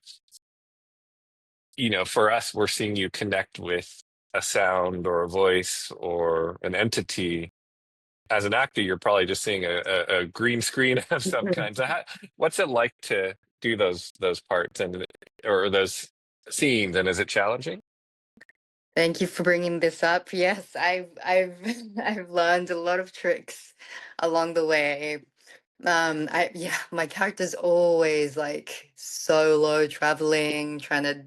for us, we're seeing you connect with a sound or a voice or an entity. As an actor, you're probably just seeing a green screen of some kind. So what's it like to do those parts or those scenes, and is it challenging? Thank you for bringing this up. Yes, I've I've learned a lot of tricks along the way. My character's always like solo traveling, trying to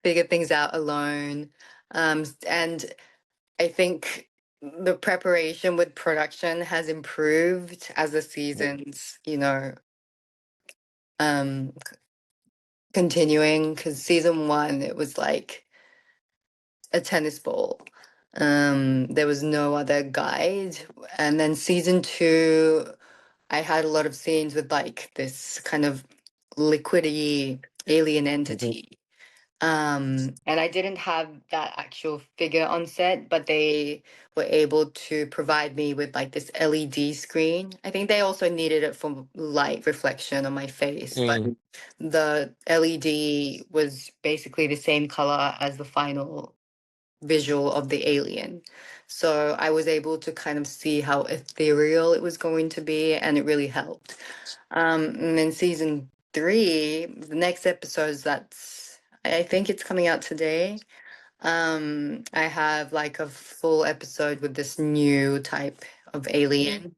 figure things out alone. And I think the preparation with production has improved as the seasons, um, continuing. Because season 1, it was like a tennis ball. There was no other guide. And then season 2, I had a lot of scenes with like this kind of liquidy alien entity. And I didn't have that actual figure on set, but they were able to provide me with like this LED screen. I think they also needed it for light reflection on my face, but the LED was basically the same color as the final visual of the alien. So I was able to kind of see how ethereal it was going to be, and it really helped. And then season 3, the next episode, I think it's coming out today. I have like a full episode with this new type of alien,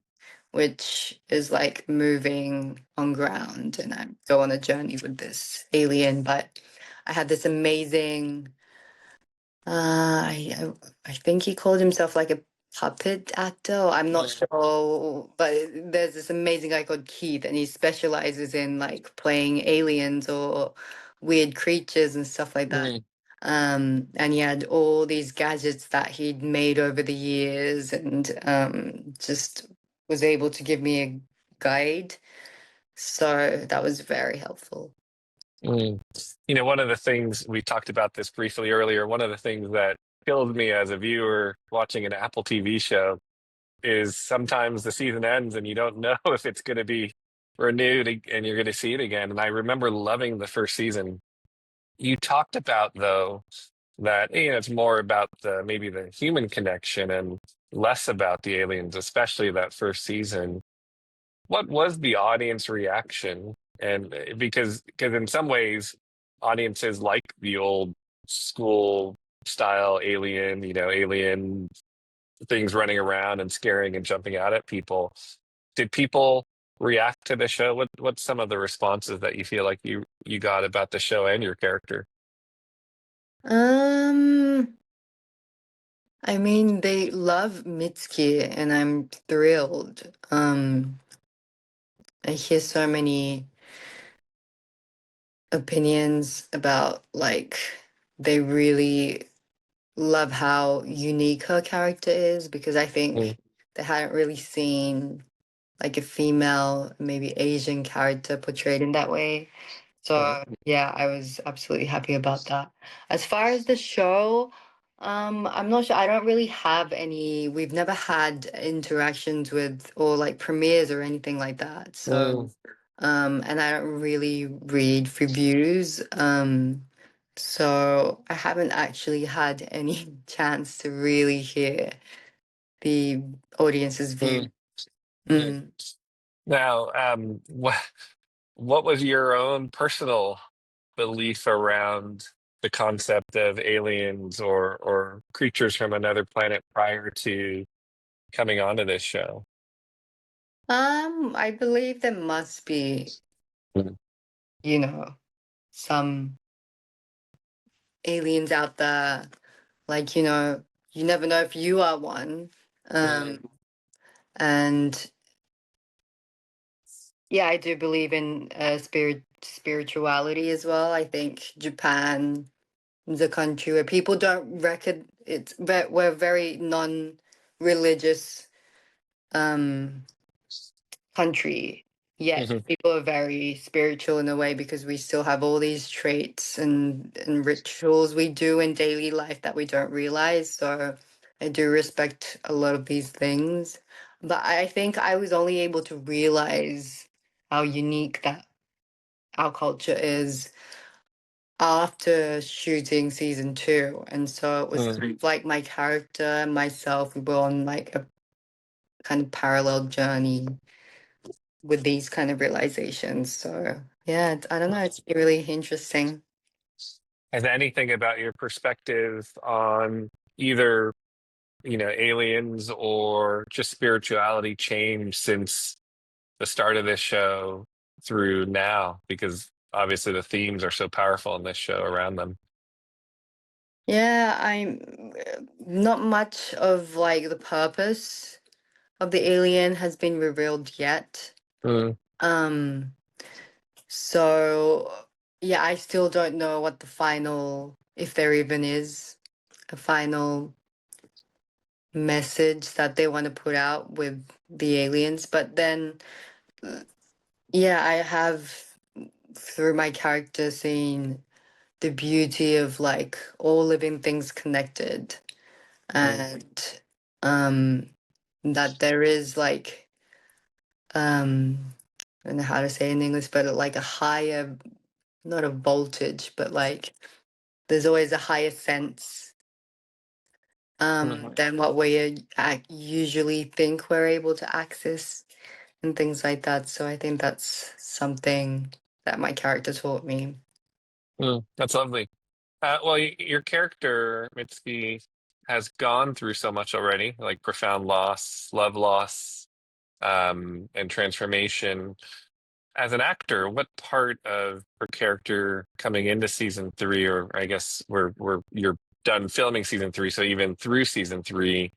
which is like moving on ground, and I go on a journey with this alien. But I had this amazing, I think he called himself like a puppet actor. I'm not sure, but there's this amazing guy called Keith, and he specializes in like playing aliens or weird creatures and stuff like that. Mm. And he had all these gadgets that he'd made over the years, and just was able to give me a guide. So that was very helpful. Mm. One of the things we talked about this briefly earlier, one of the things that killed me as a viewer watching an Apple TV show is sometimes the season ends and you don't know if it's going to be renewed and you're going to see it again. And I remember loving the first season. You talked about, though, that it's more about maybe the human connection and less about the aliens, especially that first season. What was the audience reaction? And because in some ways, audiences like the old school style alien, alien things running around and scaring and jumping out at people. Did people react to the show? What's some of the responses that you feel like you got about the show and your character? I mean, they love Mitsuki, and I'm thrilled. I hear so many opinions about like they really love how unique her character is, because I think they hadn't really seen like a female, maybe Asian character portrayed in that way. So yeah, I was absolutely happy about that. As far as the show, I'm not sure. I don't really have any. We've never had interactions with or like premieres or anything like that. So, and I don't really read reviews. So I haven't actually had any chance to really hear the audience's view. Mm. Now, what was your own personal belief around the concept of aliens or creatures from another planet prior to coming onto this show? I believe there must be, Mhm. some aliens out there. Like, you never know if you are one. And yeah, I do believe in spirituality as well. I think Japan is a country where people don't reckon we're very non-religious um country, yet Mhm. people are very spiritual in a way, because we still have all these traits and rituals we do in daily life that we don't realize. So I do respect a lot of these things, but I think I was only able to realize how unique that our culture is after shooting season 2. And so it was kind of like my character and myself, we were on like a kind of parallel journey with these kind of realizations. So yeah, I don't know, it's really interesting. Has anything about your perspective on either, aliens or just spirituality changed since the start of this show through now? Because obviously the themes are so powerful in this show around them. Yeah, I'm not much of like the purpose of the alien has been revealed yet. Um, so yeah, I still don't know what the final, if there even is a final message that they want to put out with the aliens. But then, yeah, I have, through my character, seen the beauty of like all living things connected, and that there is like I don't know how to say it in English, but like a higher, not a voltage, but like there's always a higher sense than what we usually think we're able to access and things like that. So I think that's something that my character taught me. That's lovely. Well, your character, Mitsuki, has gone through so much already, like profound loss, love loss, and transformation. As an actor, what part of her character coming into season 3, or I guess you're done filming season 3, so even through season 3,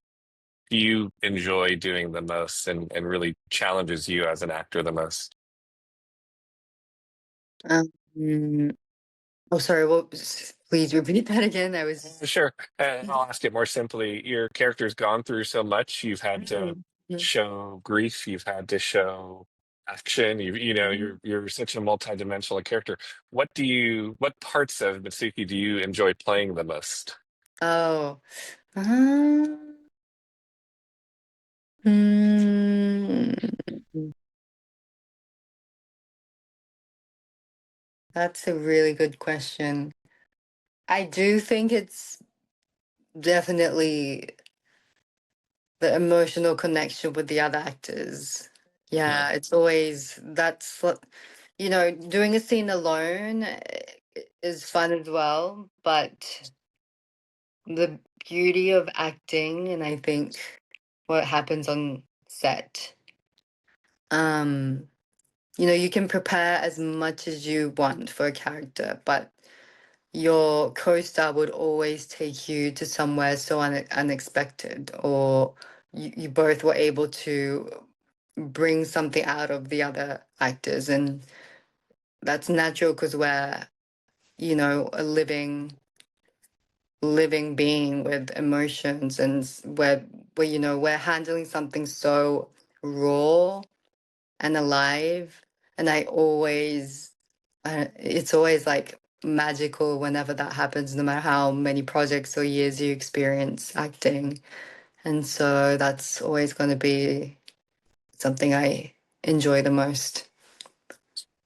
do you enjoy doing the most and really challenges you as an actor the most? Um, oh, sorry. Please repeat that again. I was. Sure. I'll ask it more simply. Your character's gone through so much. You've had to Mhm. show grief. You've had to show action. Mhm. You're such a multidimensional character. What parts of Mitsuki do you enjoy playing the most? Oh. Um, hmm. That's a really good question. I do think it's definitely the emotional connection with the other actors. Yeah, it's always that's what, doing a scene alone is fun as well, but the beauty of acting, and I think what happens on set, um, you can prepare as much as you want for a character, but your co-star would always take you to somewhere so unexpected, or you both were able to bring something out of the other actors, and that's natural because we're, a living being with emotions, and we're handling something so raw and alive. And it's always like magical whenever that happens, no matter how many projects or years you experience acting. And so that's always going to be something I enjoy the most.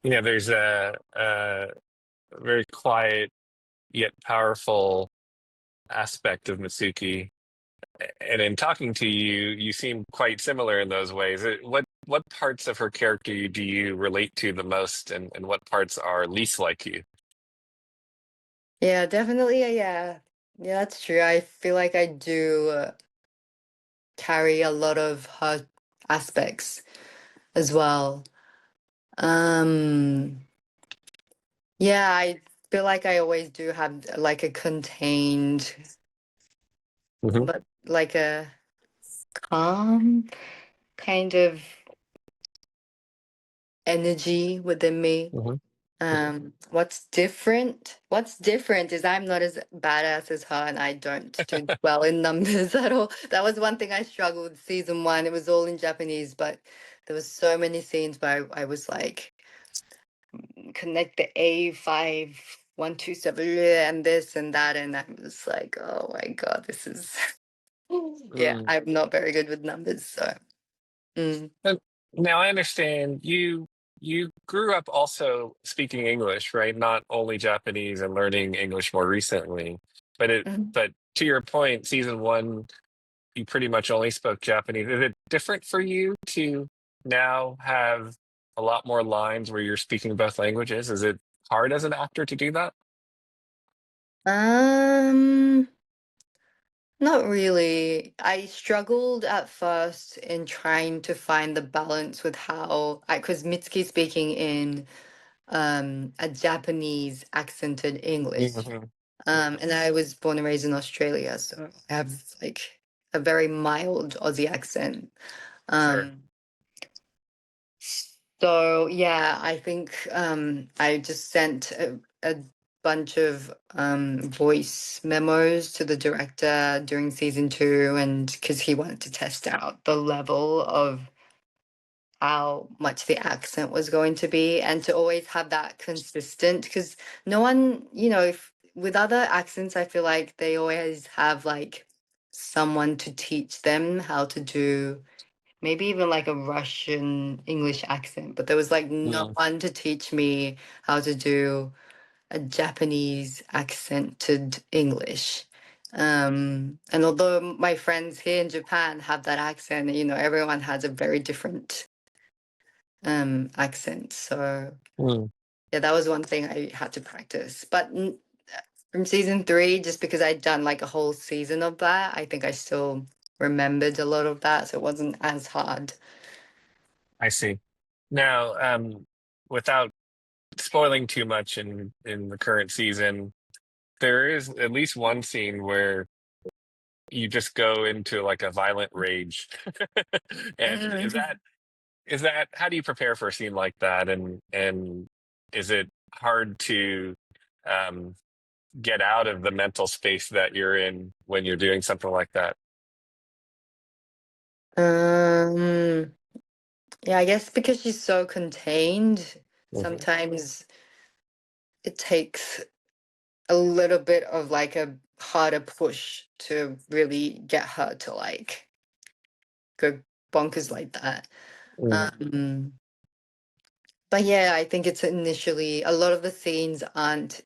There's a very quiet yet powerful aspect of Mitsuki. And in talking to you, you seem quite similar in those ways. What parts of her character do you relate to the most, and what parts are least like you? Yeah, definitely. Yeah, yeah, that's true. I feel like I do carry a lot of her aspects as well. Um, yeah, I feel like I always do have like a contained, Hmm. but like a calm kind of energy within me. Hmm. What's different is I'm not as badass as her, and I don't do well in numbers at all. That was one thing I struggled with season one. It was all in Japanese, but there was so many scenes where I was like, connect the A5127 and this and that, and I was like, oh my God, this is yeah, Mm. I'm not very good with numbers, so mm. And now I understand you grew up also speaking English, right? Not only Japanese and learning English more recently, but it Mhm. but to your point, season one, you pretty much only spoke Japanese. Is it different for you to now have a lot more lines where you're speaking both languages? Is it hard as an actor to do that? Um, Not really. I struggled at first in trying to find the balance with because Mitsuki's speaking in a Japanese accented English. Mhm. And I was born and raised in Australia, so I have like a very mild Aussie accent. Sure. Um, so yeah, I think I just sent a bunch of voice memos to the director during season two, and because he wanted to test out the level of how much the accent was going to be, and to always have that consistent. Because no one, if with other accents, I feel like they always have like someone to teach them how to do maybe even like a Russian English accent, but there was like no Mm. one to teach me how to do a Japanese accented English. And although my friends here in Japan have that accent, everyone has a very different accent. So Mm. yeah, that was one thing I had to practice. But from season three, just because I'd done like a whole season of that, I think I still remembered a lot of that, so it wasn't as hard. I see. Now, without spoiling too much in the current season, there is at least one scene where you just go into like a violent rage. And is that how do you prepare for a scene like that? And is it hard to um, get out of the mental space that you're in when you're doing something like that? Yeah, I guess because she's so contained, Hmm. sometimes it takes a little bit of like a harder push to really get her to like go bonkers like that. Um, but yeah, I think it's initially a lot of the scenes aren't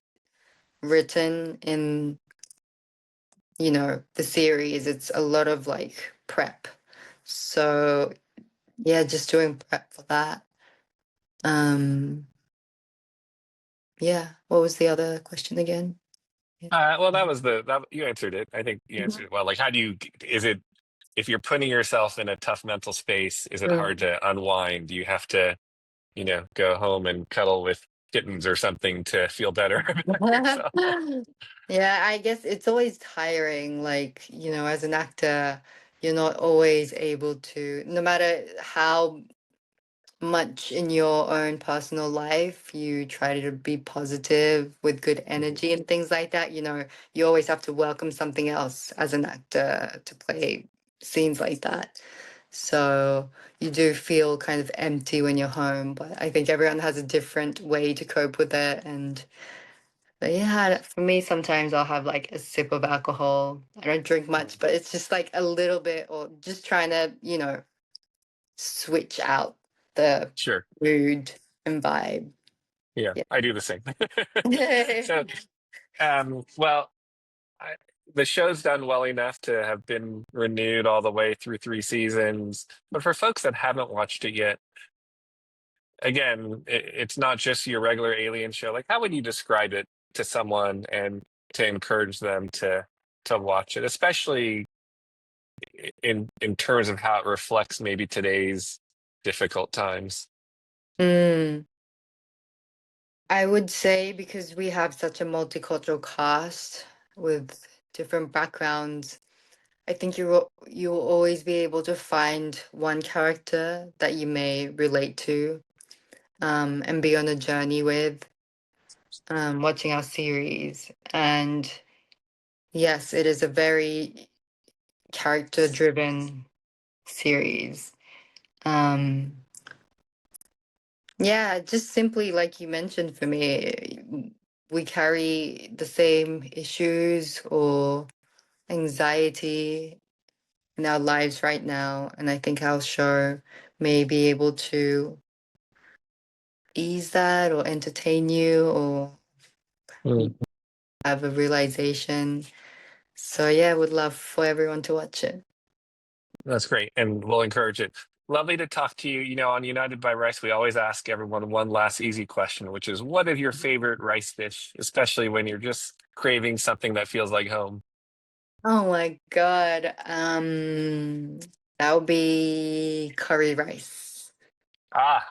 written in, the series. It's a lot of like prep. So yeah, just doing prep for that. Um, yeah, what was the other question again? Yeah. Well, that you answered it. I think you answered it well. Like, how do you? Is it if you're putting yourself in a tough mental space? Is it hard to unwind? Do you have to, go home and cuddle with kittens or something to feel better about yourself? Yeah, I guess it's always tiring. Like, as an actor, you're not always able to, no matter how much in your own personal life you try to be positive with good energy and things like that, you always have to welcome something else as an actor to play scenes like that. So you do feel kind of empty when you're home, but I think everyone has a different way to cope with it. But yeah, for me, sometimes I'll have like a sip of alcohol. I don't drink much, but it's just like a little bit, or just trying to, switch out the Sure. mood and vibe. Yeah, Yeah. I do the same. So, well, I, the show's done well enough to have been renewed all the way through 3 seasons. But for folks that haven't watched it yet, again, it's not just your regular alien show. Like, how would you describe it to someone and to encourage them to watch it, especially in terms of how it reflects maybe today's difficult times? Mm, I would say because we have such a multicultural cast with different backgrounds, I think you'll always be able to find one character that you may relate to, and be on a journey with, watching our series. And yes, it is a very character-driven series. Um, yeah, just simply like you mentioned, for me, we carry the same issues or anxiety in our lives right now, and I think our show may be able to ease that or entertain you or Mm, have a realization. So yeah, I would love for everyone to watch it. that's great, and we'll encourage it. Lovely to talk to you. On United by Rice, we always ask everyone one last easy question, which is, what is your favorite rice dish, especially when you're just craving something that feels like home? Oh my God. That would be curry rice. Ah,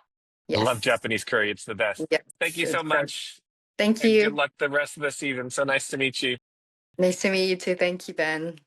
I love Yes. Japanese curry. It's the best. Yes. Thank you so It's so. much, Thank and good you. luck the rest of the season. So nice to meet you. Nice to meet you too. Thank you, Ben.